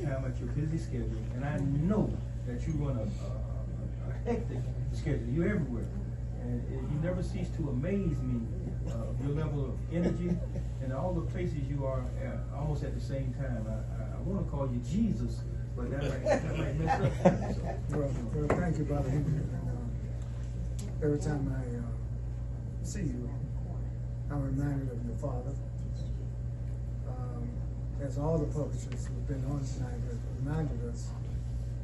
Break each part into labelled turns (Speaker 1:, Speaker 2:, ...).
Speaker 1: time at your busy schedule, and I know that you run a hectic schedule. You're everywhere. And you never cease to amaze me, your level of energy and all the places you are almost at the same time. I want to call you Jesus, but that might mess up. So.
Speaker 2: Well, thank you, Brother Henry. Every time I see you, I'm reminded of your father. As all the publishers who've been on tonight have reminded us,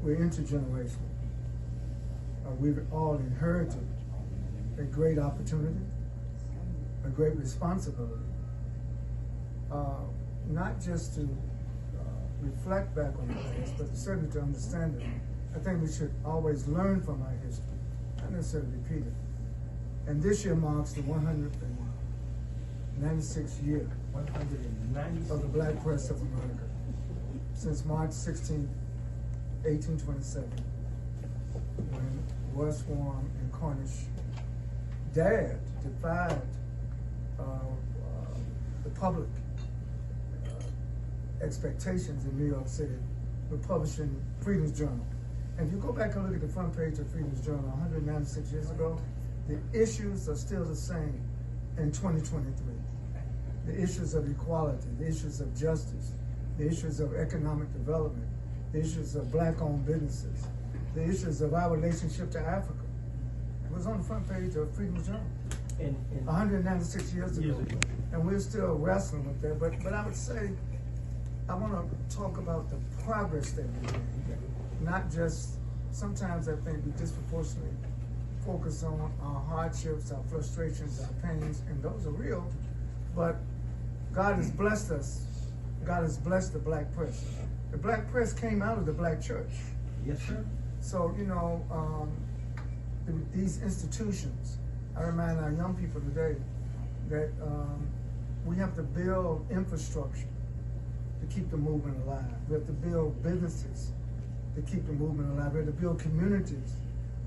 Speaker 2: we're intergenerational. We've all inherited a great opportunity, a great responsibility, not just to reflect back on the past, but certainly to understand it. I think we should always learn from our history, not necessarily repeat it. And this year marks the 196th year of the Black Press of America. Since March 16, 1827, when Westwarm and Cornish defied the public expectations in New York City, we're publishing Freedom's Journal. And if you go back and look at the front page of Freedom's Journal 196 years ago, the issues are still the same in 2023. The issues of equality, the issues of justice, the issues of economic development, the issues of Black-owned businesses, the issues of our relationship to Africa. It was on the front page of Freedom's Journal 196 years ago. And we're still wrestling with that. But I would say, I want to talk about the progress that we made. Not just, sometimes I think we disproportionately focus on our hardships, our frustrations, our pains, and those are real. But God has blessed us. God has blessed the Black press. The Black press came out of the Black church.
Speaker 1: Yes, sir.
Speaker 2: So, you know, these institutions, I remind our young people today that we have to build infrastructure to keep the movement alive. We have to build businesses to keep the movement alive. We have to build communities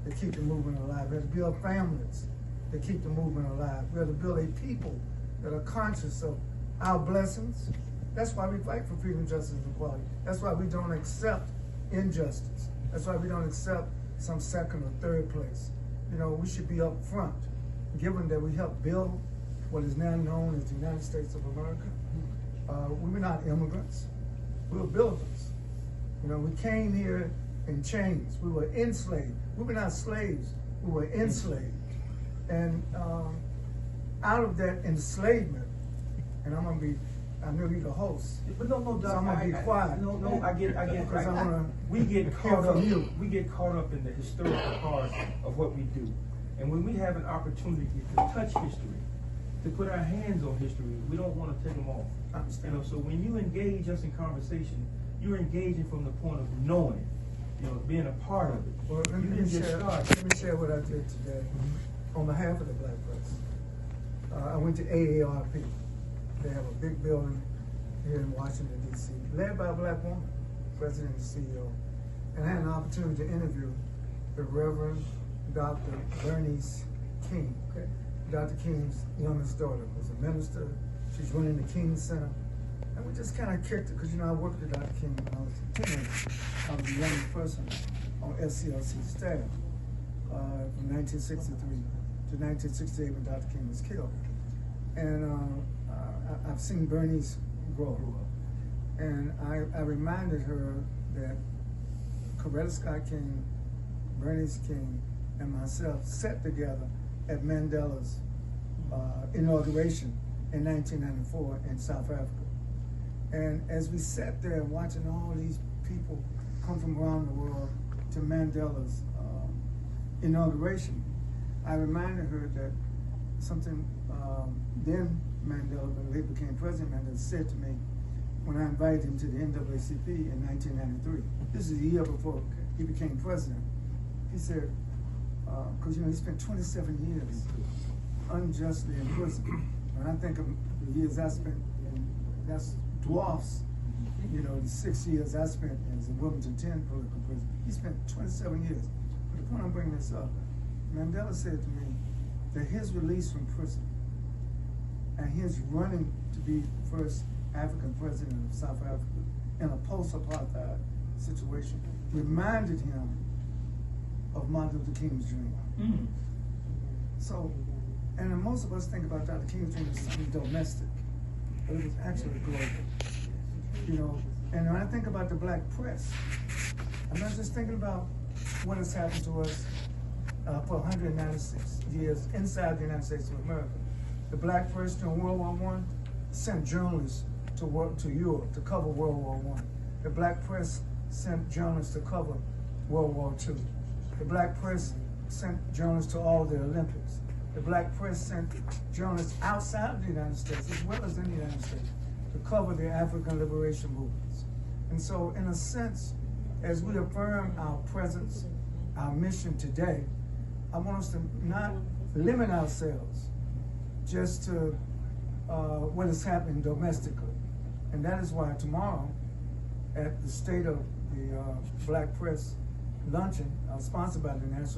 Speaker 2: to keep the movement alive. We have to build families to keep the movement alive. We have to build a people that are conscious of our blessings. That's why we fight for freedom, justice, and equality. That's why we don't accept injustice. That's why we don't accept some second or third place. You know, we should be up front, given that we helped build what is now known as the United States of America. We were not immigrants, we were builders. You know, we came here in chains. We were enslaved. We were not slaves, we were enslaved. And out of that enslavement, and I know you're the host,
Speaker 1: but no, Doc,
Speaker 2: so I'm gonna be quiet.
Speaker 1: No, I get.
Speaker 2: Because I wanna
Speaker 1: we get caught up.
Speaker 2: you.
Speaker 1: We get caught up in the historical part of what we do, and when we have an opportunity to touch history, to put our hands on history, we don't want to take them off.
Speaker 2: I understand.
Speaker 1: You know, so when you engage us in conversation, you're engaging from the point of knowing, you know, being a part of it.
Speaker 2: Well, let me share what I did today on behalf of the Black press. I went to AARP. They have a big building here in Washington, D.C., led by a Black woman, president and CEO. And I had an opportunity to interview the Reverend Dr. Bernice King. Okay. Dr. King's youngest daughter was a minister. She's running the King Center. And we just kind of kicked it, because, you know, I worked with Dr. King when I was a teenager. I was the youngest person on SCLC staff from 1963 to 1968 when Dr. King was killed. And I've seen Bernice grow. And I reminded her that Coretta Scott King, Bernice King, and myself sat together at Mandela's inauguration in 1994 in South Africa. And as we sat there watching all these people come from around the world to Mandela's inauguration, I reminded her that something then Mandela, when he became president, Mandela said to me when I invited him to the NAACP in 1993. This is a year before he became president. He said, because you know he spent 27 years unjustly in prison. When I think of the years I spent, that's dwarfs, you know, the 6 years I spent as a Wilmington 10 political prison. He spent 27 years. But the point I'm bringing this up, Mandela said to me that his release from prison and his running to be the first African president of South Africa in a post-apartheid situation reminded him of Martin Luther King's dream.
Speaker 1: Mm.
Speaker 2: So, and then most of us think about Dr. King's dream as something domestic, but it was actually global. You know, and when I think about the black press, I'm not just thinking about what has happened to us for 196 years inside the United States of America. The black press during World War I sent journalists to work to Europe to cover World War I. The black press sent journalists to cover World War II. The black press sent journalists to all the Olympics. The black press sent journalists outside of the United States as well as in the United States to cover the African liberation movements. And so, in a sense, as we affirm our presence, our mission today, I want us to not limit ourselves just to what is happening domestically. And that is why tomorrow, at the State of the Black Press luncheon, sponsored by the National